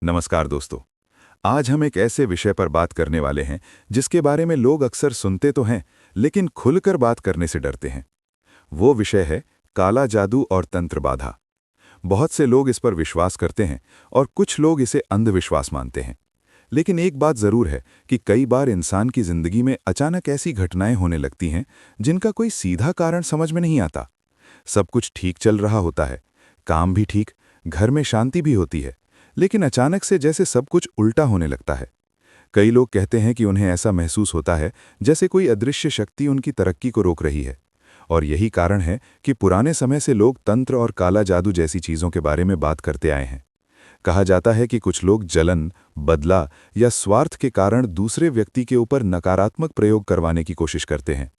नमस्कार दोस्तों। आज हम एक ऐसे विषय पर बात करने वाले हैं जिसके बारे में लोग अक्सर सुनते तो हैं, लेकिन खुलकर बात करने से डरते हैं। वो विषय है काला जादू और तंत्र बाधा। बहुत से लोग इस पर विश्वास करते हैं और कुछ लोग इसे अंधविश्वास मानते हैं। लेकिन एक बात जरूर है कि कई बार इंसान की जिंदगी में अचानक ऐसी घटनाएं होने लगती हैं जिनका कोई सीधा कारण समझ में नहीं आता। सब कुछ ठीक चल रहा होता है, काम भी ठीक, घर में शांति भी होती है, लेकिन अचानक से जैसे सब कुछ उल्टा होने लगता है। कई लोग कहते हैं कि उन्हें ऐसा महसूस होता है जैसे कोई अदृश्य शक्ति उनकी तरक्की को रोक रही है। और यही कारण है कि पुराने समय से लोग तंत्र और काला जादू जैसी चीज़ों के बारे में बात करते आए हैं। कहा जाता है कि कुछ लोग जलन, बदला या स्वार्थ के कारण दूसरे व्यक्ति के ऊपर नकारात्मक प्रयोग करवाने की कोशिश करते हैं।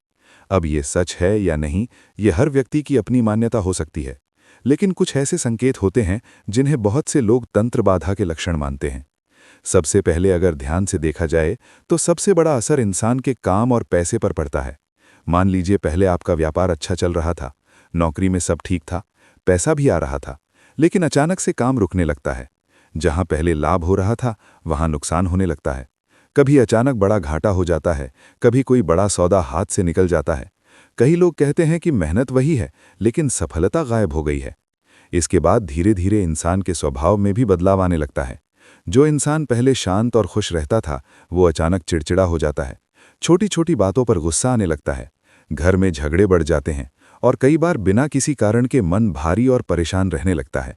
अब ये सच है या नहीं, ये हर व्यक्ति की अपनी मान्यता हो सकती है, लेकिन कुछ ऐसे संकेत होते हैं जिन्हें बहुत से लोग तंत्र बाधा के लक्षण मानते हैं। सबसे पहले अगर ध्यान से देखा जाए तो सबसे बड़ा असर इंसान के काम और पैसे पर पड़ता है। मान लीजिए पहले आपका व्यापार अच्छा चल रहा था, नौकरी में सब ठीक था, पैसा भी आ रहा था, लेकिन अचानक से काम रुकने लगता है। जहां पहले लाभ हो रहा था वहां नुकसान होने लगता है। कभी अचानक बड़ा घाटा हो जाता है, कभी कोई बड़ा सौदा हाथ से निकल जाता है। कई लोग कहते हैं कि मेहनत वही है, लेकिन सफलता गायब हो गई है। इसके बाद धीरे धीरे इंसान के स्वभाव में भी बदलाव आने लगता है। जो इंसान पहले शांत और खुश रहता था, वो अचानक चिड़चिड़ा हो जाता है। छोटी छोटी बातों पर गुस्सा आने लगता है। घर में झगड़े बढ़ जाते हैं और कई बार बिना किसी कारण के मन भारी और परेशान रहने लगता है।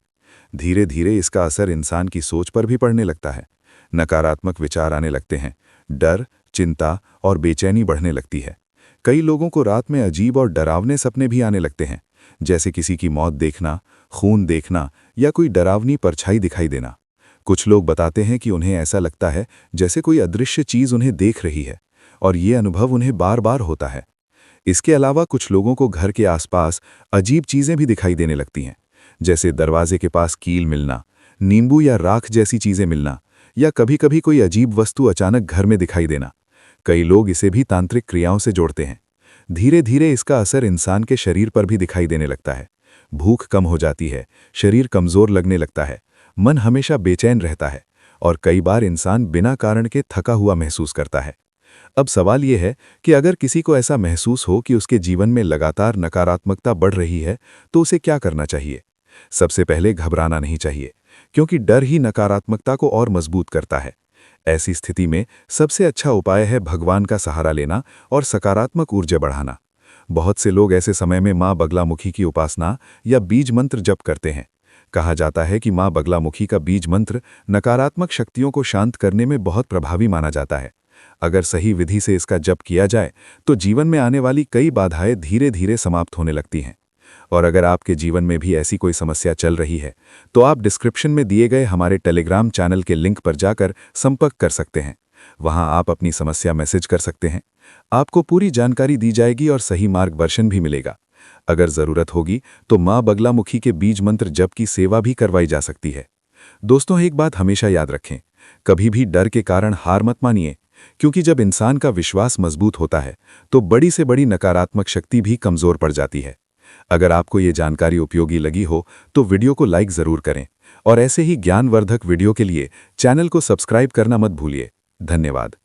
धीरे धीरे इसका असर इंसान की सोच पर भी पड़ने लगता है। नकारात्मक विचार आने लगते हैं, डर, चिंता और बेचैनी बढ़ने लगती है। कई लोगों को रात में अजीब और डरावने सपने भी आने लगते हैं, जैसे किसी की मौत देखना, खून देखना या कोई डरावनी परछाई दिखाई देना। कुछ लोग बताते हैं कि उन्हें ऐसा लगता है जैसे कोई अदृश्य चीज उन्हें देख रही है, और ये अनुभव उन्हें बार बार होता है। इसके अलावा कुछ लोगों को घर के आसपास अजीब चीजें भी दिखाई देने लगती हैं, जैसे दरवाजे के पास कील मिलना, नींबू या राख जैसी चीजें मिलना, या कभी कभी कोई अजीब वस्तु अचानक घर में दिखाई देना। कई लोग इसे भी तांत्रिक क्रियाओं से जोड़ते हैं। धीरे धीरे इसका असर इंसान के शरीर पर भी दिखाई देने लगता है। भूख कम हो जाती है, शरीर कमजोर लगने लगता है, मन हमेशा बेचैन रहता है, और कई बार इंसान बिना कारण के थका हुआ महसूस करता है। अब सवाल यह है कि अगर किसी को ऐसा महसूस हो कि उसके जीवन में लगातार नकारात्मकता बढ़ रही है, तो उसे क्या करना चाहिए? सबसे पहले घबराना नहीं चाहिए, क्योंकि डर ही नकारात्मकता को और मजबूत करता है। ऐसी स्थिति में सबसे अच्छा उपाय है भगवान का सहारा लेना और सकारात्मक ऊर्जा बढ़ाना। बहुत से लोग ऐसे समय में माँ बगलामुखी की उपासना या बीज मंत्र जप करते हैं। कहा जाता है कि माँ बगलामुखी का बीज मंत्र नकारात्मक शक्तियों को शांत करने में बहुत प्रभावी माना जाता है। अगर सही विधि से इसका जप किया जाए तो जीवन में आने वाली कई बाधाएं धीरे धीरे समाप्त होने लगती हैं। और अगर आपके जीवन में भी ऐसी कोई समस्या चल रही है, तो आप डिस्क्रिप्शन में दिए गए हमारे टेलीग्राम चैनल के लिंक पर जाकर संपर्क कर सकते हैं। वहां आप अपनी समस्या मैसेज कर सकते हैं। आपको पूरी जानकारी दी जाएगी और सही मार्गदर्शन भी मिलेगा। अगर जरूरत होगी तो माँ बगलामुखी के बीज मंत्र जप की सेवा भी करवाई जा सकती है। दोस्तों, एक बात हमेशा याद रखें, कभी भी डर के कारण हार मत मानिए, क्योंकि जब इंसान का विश्वास मजबूत होता है तो बड़ी से बड़ी नकारात्मक शक्ति भी कमजोर पड़ जाती है। अगर आपको ये जानकारी उपयोगी लगी हो तो वीडियो को लाइक जरूर करें, और ऐसे ही ज्ञानवर्धक वीडियो के लिए चैनल को सब्सक्राइब करना मत भूलिए। धन्यवाद।